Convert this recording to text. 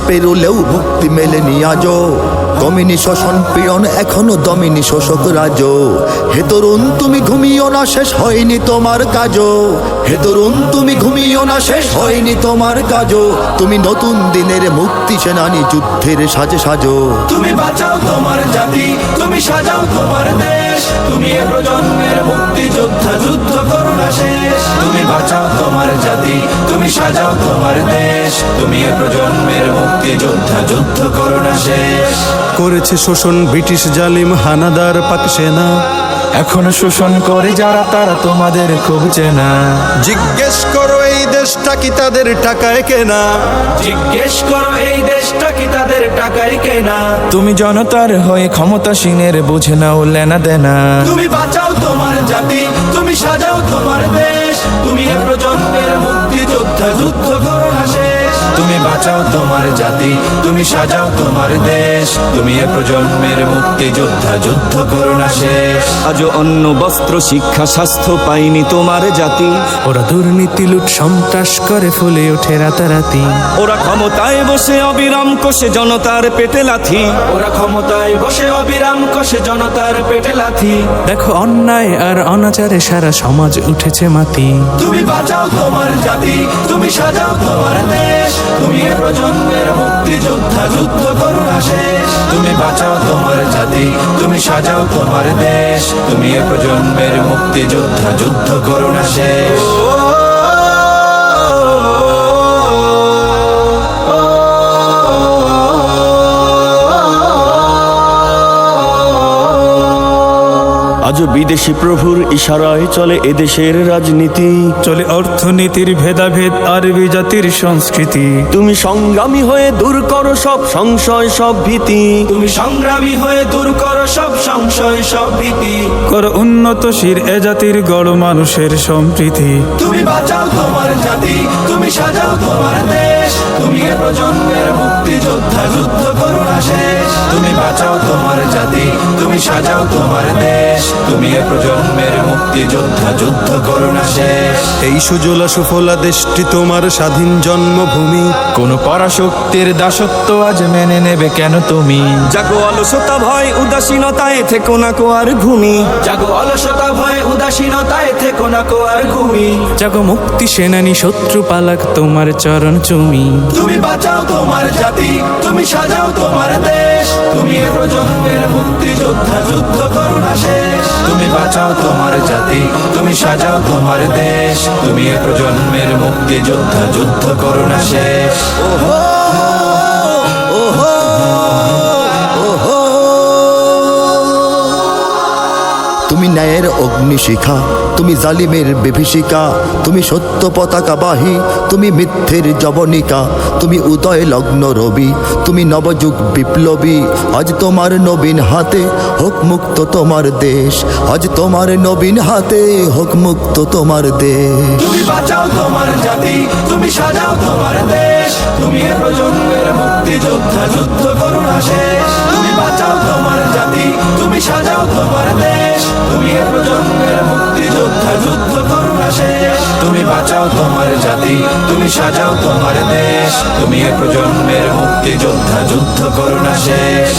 পেরুলেও মুক্তি মেলেনি আজও, দমিনী শোষণ পীড়ন এখনো দমিনী শোষক রাজ। হে তরুণ তুমি ঘুমিও না, শেষ হয়নি তোমার কাজও। হে তরুণ তুমি ঘুমিও না, শেষ হয়নি তোমার কাজও। তুমি নতুন দিনের মুক্তি সেনানী, যুদ্ধের সাজে সাজো। তুমি বাঁচাও তোমার জাতি, তুমি সাজাও তোমার দেশ। তুমি এ প্রজন্মের মুক্তি যোদ্ধা, যুদ্ধ করো না শেষ। তুমি বাঁচাও তোমার জাতি, তুমি সাজাও তোমার দেশ। তুমি এ প্রজন্মের মুক্তি যোদ্ধা, যুদ্ধ করো না শেষ। করেছে শোষণ ব্রিটিশ জালিম হানাদার পাক সেনা, এখনো শোষণ করে যারা তারা তোমাদের খুব চেনা। জিজ্ঞেস করো এই দেশটা কি তাদের টাকায় কেনা। জিজ্ঞেস করো এই দেশটা কি তাদের টাকায় কেনা। তুমি জনতার হয়ে ক্ষমতাসীনের বুঝে নাও লেনা দেনা। তুমি বাঁচাও তোমার জাতি, তুমি সাজাও তোমার দেশ। তুমি এ প্রজন্মের মুক্তি যোদ্ধা, যুদ্ধ করো না শেষ। তুমি বাঁচাও তোমার জাতি, তুমি সাজাও তোমার দেশ। তুমি এ প্রজন্মের মুক্তি যোদ্ধা, যুদ্ধ করো না শেষ। আজ অন্ন বস্ত্র শিক্ষা স্বাস্থ্য পাইনি তোমার জাতি। ওরা দুর্নীতি লুট সন্ত্রাস করে ফুলে ওঠে রাতারাতি। ওরা ক্ষমতায় বসে অবিরাম কষে জনতার পেটে লাথি। ওরা ক্ষমতায় বসে অবিরাম কষে জনতার পেটে লাথি। দেখো অন্যায় আর অনাচারে সারা সমাজ উঠেছে মাতি। তুমি বাঁচাও তোমার জাতি, তুমি সাজাও তোমার দেশ। তুমি এ প্রজন্মের মুক্তি যোদ্ধা, যুদ্ধ করো না শেষ। তুমি বাঁচাও তোমার জাতি, তুমি সাজাও তোমার দেশ। তুমি এ প্রজন্মের মুক্তি যোদ্ধা, যুদ্ধ করো না শেষ। আজ বিদেশি প্রভুর ইশারায় চলে এদেশের রাজনীতি। চলে অর্থনীতির ভেদাভেদ আরবি জাতির সংস্কৃতি। তুমি সংগ্রামী হয়ে দূর করো সব সংশয় সব ভীতি। তুমি সংগ্রামী হয়ে দূর করো সব সংশয় সব ভীতি। করো উন্নতশীল এ জাতির গড় মানুষের সম্প্রীতি। তুমি বাঁচাও তোমার জাতি, তুমি সাজাও তোমার দেশ। তুমি এ প্রজন্মের মুক্তি যোদ্ধা, যুদ্ধ করো না শেষ। তুমি বাঁচাও তোমার জাতি, তুমি সাজাও তোমার দেশ। তুমি এ প্রজন্মের মুক্তি যোদ্ধা, যুদ্ধ করো না শেষ। এই সুজলা সুফলা দেশটি তোমার স্বাধীন জন্মভূমি। কোন পরাশক্তির দাসত্ব আজ মেনে নেবে কেন তুমি? জাগো অলসতা ভয় উদাসীনতায় থেকো না কো আর ঘুমি। জাগো অলসতা ভয় উদাসীনতায় থেকো না কো আর ঘুমি। জাগো মুক্তি সেনানী শত্রু পালাক তোমার চরণ চুমি। তুমি বাঁচাও তোমার জাতি, তুমি সাজাও তোমার দেশ। তুমি এ প্রজন্মের মুক্তি যোদ্ধা, যুদ্ধ করো না শেষ। তুমি বাঁচাও তোমার জাতি, তুমি সাজাও তোমার দেশ। তুমি এ প্রজন্মের মুক্তি যোদ্ধা, যুদ্ধ করো না শেষ। তুমি ন্যায়ের অগ্নিশিখা, তুমি জালিমের বিভীষিকা। তুমি সত্য পতাকাবাহী, তুমি মিথ্যের জবনিকা। তুমি উদয় লগ্ন রবি, তুমি নবযুগ বিপ্লবী। আজ তোমার নবীন হাতে হোক মুক্ত তোমার দেশ। আজ তোমার নবীন হাতে হোক মুক্ত তোমার দেশ। তুমি বাঁচাও তোমার জাতি, তুমি সাজাও তোমার দেশ। তুমি এ প্রজন্মের মুক্তি যোদ্ধা, যুদ্ধ করো না শেষ। তুমি বাঁচাও তোমার জাতি, তুমি সাজাও তোমার দেশ। তুমি এ প্রজন্মের মুক্তি যোদ্ধা, যুদ্ধ করো না শেষ। তুমি বাঁচাও তোমার জাতি, তুমি সাজাও তোমার দেশ। তুমি এ প্রজন্মের মুক্তি যোদ্ধা, যুদ্ধ করো না শেষ।